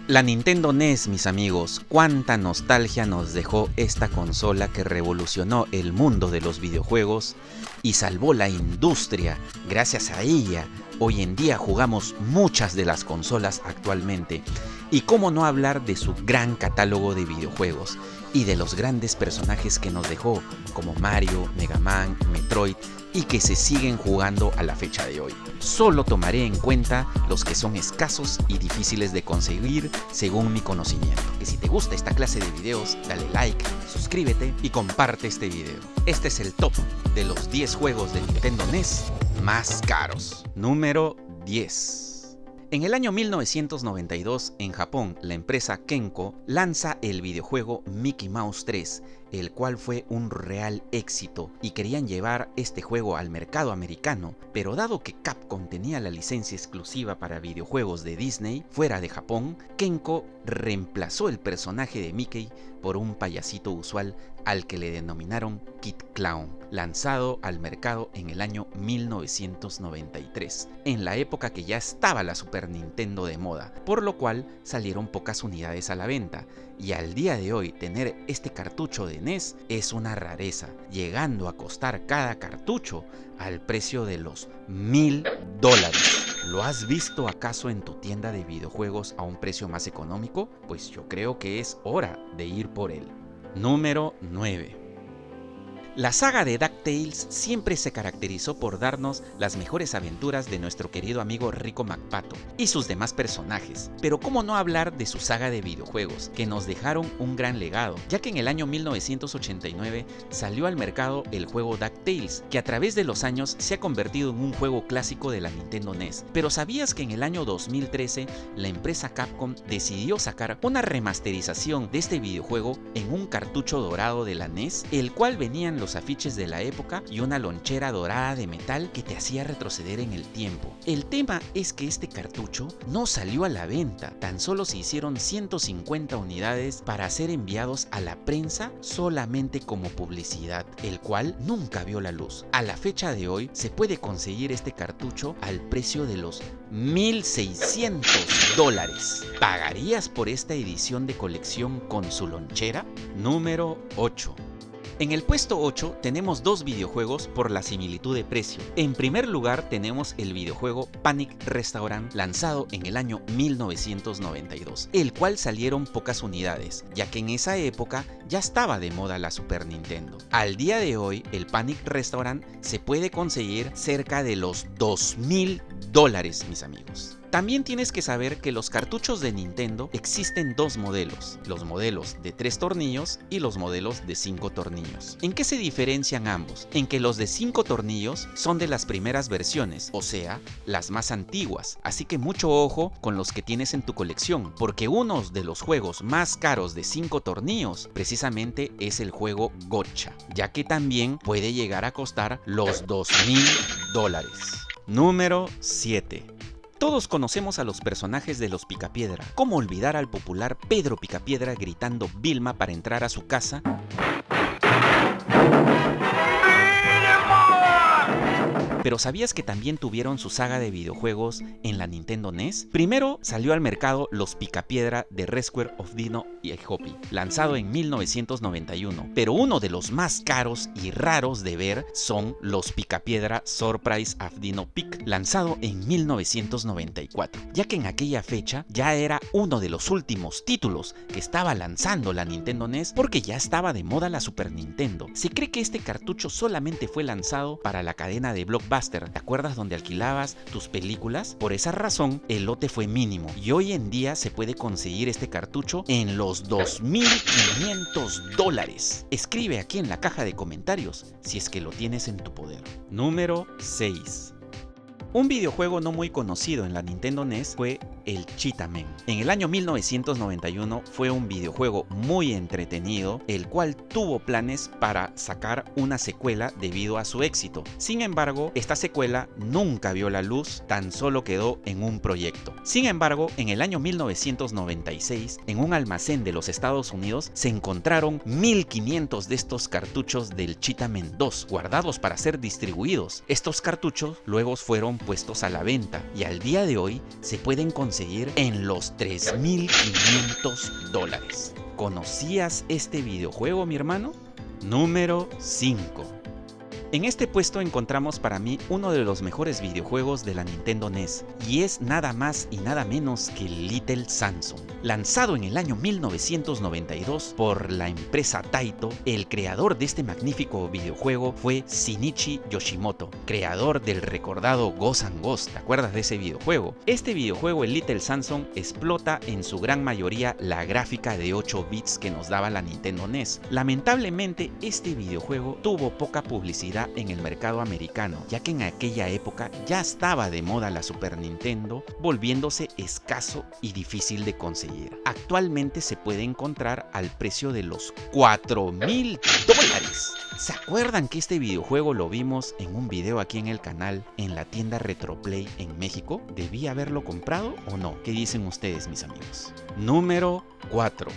La Nintendo NES, mis amigos, cuánta nostalgia nos dejó esta consola que revolucionó el mundo de los videojuegos y salvó la industria. Gracias a ella, hoy en día jugamos muchas de las consolas actualmente. Y cómo no hablar de su gran catálogo de videojuegos y de los grandes personajes que nos dejó, como Mario, Mega Man, Metroid, y que se siguen jugando a la fecha de hoy. Solo tomaré en cuenta los que son escasos y difíciles de conseguir según mi conocimiento. Que si te gusta esta clase de videos, dale like, suscríbete y comparte este video. Este es el top de los 10 juegos de Nintendo NES más caros. Número 10. En el año 1992, en Japón, la empresa Kenko lanza el videojuego Mickey Mouse 3, el cual fue un real éxito y querían llevar este juego al mercado americano, pero dado que Capcom tenía la licencia exclusiva para videojuegos de Disney fuera de Japón, Kenko reemplazó el personaje de Mickey por un payasito usual al que le denominaron Kid Clown, lanzado al mercado en el año 1993, en la época que ya estaba la Super Nintendo de moda, por lo cual salieron pocas unidades a la venta, y al día de hoy tener este cartucho de NES es una rareza, llegando a costar cada cartucho al precio de los $1000. ¿Lo has visto acaso en tu tienda de videojuegos a un precio más económico? Pues yo creo que es hora de ir por él. Número 9. La saga de DuckTales siempre se caracterizó por darnos las mejores aventuras de nuestro querido amigo Rico McPato y sus demás personajes, pero cómo no hablar de su saga de videojuegos, que nos dejaron un gran legado, ya que en el año 1989 salió al mercado el juego DuckTales, que a través de los años se ha convertido en un juego clásico de la Nintendo NES. Pero ¿sabías que en el año 2013 la empresa Capcom decidió sacar una remasterización de este videojuego en un cartucho dorado de la NES, el cual venían los afiches de la época y una lonchera dorada de metal que te hacía retroceder en el tiempo? El tema es que este cartucho no salió a la venta, tan solo se hicieron 150 unidades para ser enviados a la prensa solamente como publicidad, el cual nunca vio la luz. A la fecha de hoy se puede conseguir este cartucho al precio de los $1600. ¿Pagarías por esta edición de colección con su lonchera? Número 8. En el puesto 8 tenemos dos videojuegos por la similitud de precio. En primer lugar tenemos el videojuego Panic Restaurant, lanzado en el año 1992, el cual salieron pocas unidades, ya que en esa época ya estaba de moda la Super Nintendo. Al día de hoy el Panic Restaurant se puede conseguir cerca de los $2000, mis amigos. También tienes que saber que los cartuchos de Nintendo existen dos modelos, los modelos de 3 tornillos y los modelos de 5 tornillos. ¿En qué se diferencian ambos? En que los de 5 tornillos son de las primeras versiones, o sea, las más antiguas, así que mucho ojo con los que tienes en tu colección, porque uno de los juegos más caros de 5 tornillos precisamente es el juego Gotcha, ya que también puede llegar a costar los $2000. Número 7. Todos conocemos a los personajes de los Picapiedra. ¿Cómo olvidar al popular Pedro Picapiedra gritando Vilma para entrar a su casa? Pero ¿sabías que también tuvieron su saga de videojuegos en la Nintendo NES? Primero salió al mercado los Picapiedra de Rescue of Dino y Hoppy, lanzado en 1991, pero uno de los más caros y raros de ver son los Picapiedra Surprise of Dino Peak, lanzado en 1994, ya que en aquella fecha ya era uno de los últimos títulos que estaba lanzando la Nintendo NES porque ya estaba de moda la Super Nintendo. Se cree que este cartucho solamente fue lanzado para la cadena de Blockbuster. ¿Te acuerdas donde alquilabas tus películas? Por esa razón el lote fue mínimo y hoy en día se puede conseguir este cartucho en los $2500. Escribe aquí en la caja de comentarios si es que lo tienes en tu poder. Número 6. Un videojuego no muy conocido en la Nintendo NES fue el Cheetah Man. En el año 1991 fue un videojuego muy entretenido, el cual tuvo planes para sacar una secuela debido a su éxito. Sin embargo, esta secuela nunca vio la luz, tan solo quedó en un proyecto. Sin embargo, en el año 1996, en un almacén de los Estados Unidos, se encontraron 1500 de estos cartuchos del Cheetah Man 2, guardados para ser distribuidos. Estos cartuchos luego fueron puestos a la venta y al día de hoy se pueden conseguir conseguir en los $3.500. ¿Conocías este videojuego, mi hermano? Número 5. En este puesto encontramos para mí uno de los mejores videojuegos de la Nintendo NES, y es nada más y nada menos que Little Samson. Lanzado en el año 1992 por la empresa Taito, el creador de este magnífico videojuego fue Shinichi Yoshimoto, creador del recordado Ghost 'n Ghost. ¿Te acuerdas de ese videojuego? Este videojuego, el Little Samson, explota en su gran mayoría la gráfica de 8 bits que nos daba la Nintendo NES. Lamentablemente, este videojuego tuvo poca publicidad en el mercado americano, ya que en aquella época ya estaba de moda la Super Nintendo, volviéndose escaso y difícil de conseguir. Actualmente se puede encontrar al precio de los $4.000. ¿Se acuerdan que este videojuego lo vimos en un video aquí en el canal en la tienda Retroplay en México? ¿Debí haberlo comprado o no? ¿Qué dicen ustedes, mis amigos? Número 4.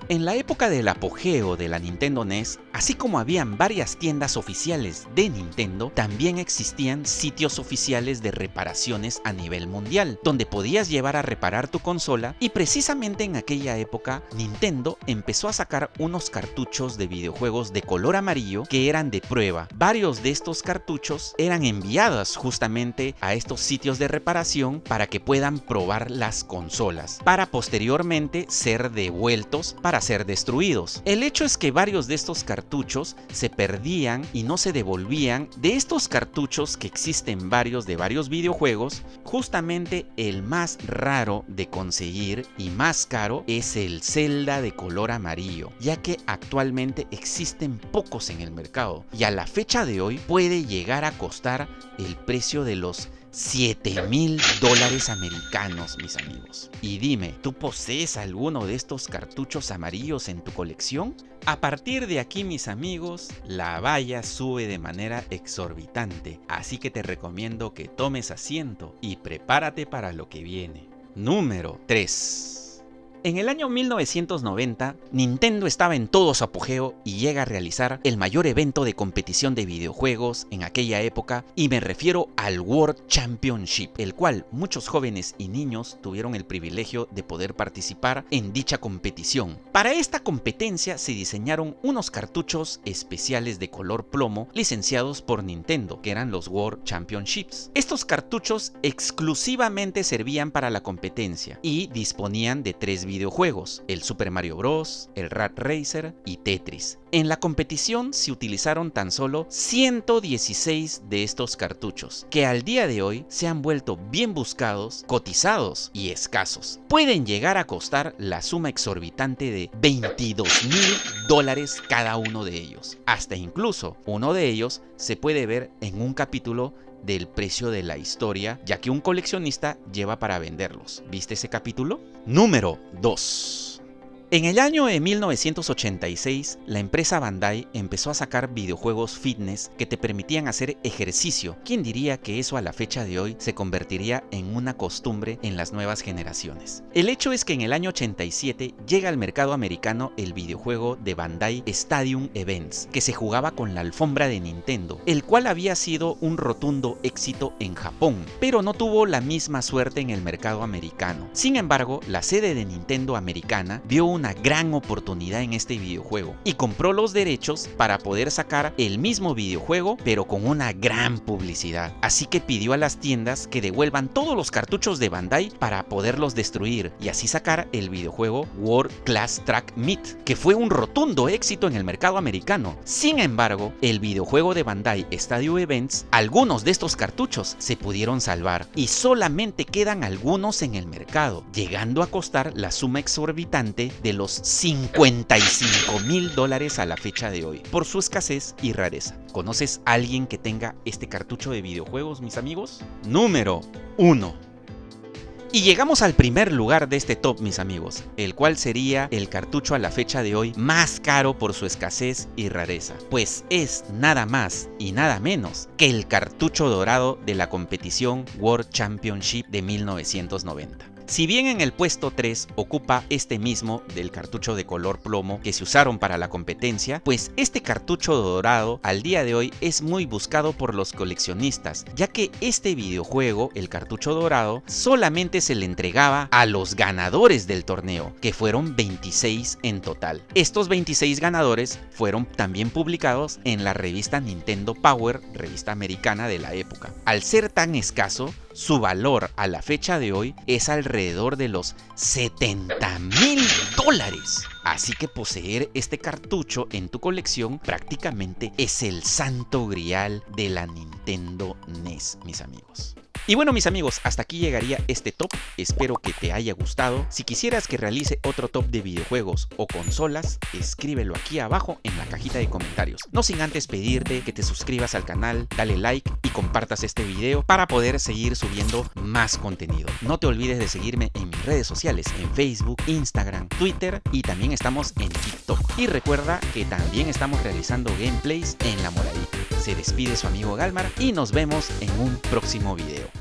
En la época del apogeo de la Nintendo NES, así como habían varias tiendas oficiales de Nintendo, también existían sitios oficiales de reparaciones a nivel mundial, donde podías llevar a reparar tu consola, y precisamente en aquella época Nintendo empezó a sacar unos cartuchos de videojuegos de color amarillo que eran de prueba. Varios de estos cartuchos eran enviados justamente a estos sitios de reparación para que puedan probar las consolas, para posteriormente ser devueltos para ser destruidos. El hecho es que varios de estos cartuchos se perdían y no se devolvían. De estos cartuchos, que existen varios de varios videojuegos, justamente el más raro de conseguir y más caro es el Zelda de color amarillo, ya que actualmente existen pocos en el mercado y a la fecha de hoy puede llegar a costar el precio de los $7.000 americanos, mis amigos. Y dime, ¿tú posees alguno de estos cartuchos amarillos en tu colección? A partir de aquí, mis amigos, la valla sube de manera exorbitante, así que te recomiendo que tomes asiento y prepárate para lo que viene. Número 3. En el año 1990, Nintendo estaba en todo su apogeo y llega a realizar el mayor evento de competición de videojuegos en aquella época, y me refiero al World Championship, el cual muchos jóvenes y niños tuvieron el privilegio de poder participar en dicha competición. Para esta competencia se diseñaron unos cartuchos especiales de color plomo licenciados por Nintendo, que eran los World Championships. Estos cartuchos exclusivamente servían para la competencia y disponían de 3 videojuegos: el Super Mario Bros., el Rat Racer y Tetris. En la competición se utilizaron tan solo 116 de estos cartuchos, que al día de hoy se han vuelto bien buscados, cotizados y escasos. Pueden llegar a costar la suma exorbitante de $22.000 cada uno de ellos. Hasta incluso uno de ellos se puede ver en un capítulo del precio de la historia, ya que un coleccionista lleva para venderlos. ¿Viste ese capítulo? Número 2. En el año de 1986, la empresa Bandai empezó a sacar videojuegos fitness que te permitían hacer ejercicio. ¿Quién diría que eso a la fecha de hoy se convertiría en una costumbre en las nuevas generaciones? El hecho es que en el año 87 llega al mercado americano el videojuego de Bandai Stadium Events, que se jugaba con la alfombra de Nintendo, el cual había sido un rotundo éxito en Japón, pero no tuvo la misma suerte en el mercado americano. Sin embargo, la sede de Nintendo americana vio una gran oportunidad en este videojuego y compró los derechos para poder sacar el mismo videojuego, pero con una gran publicidad. Así que pidió a las tiendas que devuelvan todos los cartuchos de Bandai para poderlos destruir y así sacar el videojuego World Class Track Meet, que fue un rotundo éxito en el mercado americano. Sin embargo, el videojuego de Bandai Stadium Events, algunos de estos cartuchos se pudieron salvar y solamente quedan algunos en el mercado, llegando a costar la suma exorbitante de los $55.000 a la fecha de hoy, por su escasez y rareza. ¿Conoces a alguien que tenga este cartucho de videojuegos, mis amigos? Número 1. Y llegamos al primer lugar de este top, mis amigos, el cual sería el cartucho a la fecha de hoy más caro por su escasez y rareza, pues es nada más y nada menos que el cartucho dorado de la competición World Championship de 1990. Si bien en el puesto 3 ocupa este mismo del cartucho de color plomo que se usaron para la competencia, pues este cartucho dorado al día de hoy es muy buscado por los coleccionistas, ya que este videojuego, el cartucho dorado, solamente se le entregaba a los ganadores del torneo, que fueron 26 en total. Estos 26 ganadores fueron también publicados en la revista Nintendo Power, revista americana de la época. Al ser tan escaso, su valor a la fecha de hoy es alrededor de los $70,000. Así que poseer este cartucho en tu colección prácticamente es el santo grial de la Nintendo NES, mis amigos. Y bueno, mis amigos, hasta aquí llegaría este top, espero que te haya gustado. Si quisieras que realice otro top de videojuegos o consolas, escríbelo aquí abajo en la cajita de comentarios. No sin antes pedirte que te suscribas al canal, dale like y compartas este video para poder seguir subiendo más contenido. No te olvides de seguirme en mis redes sociales, en Facebook, Instagram, Twitter y también estamos en TikTok. Y recuerda que también estamos realizando gameplays en La Moradita. Se despide su amigo Galmar y nos vemos en un próximo video.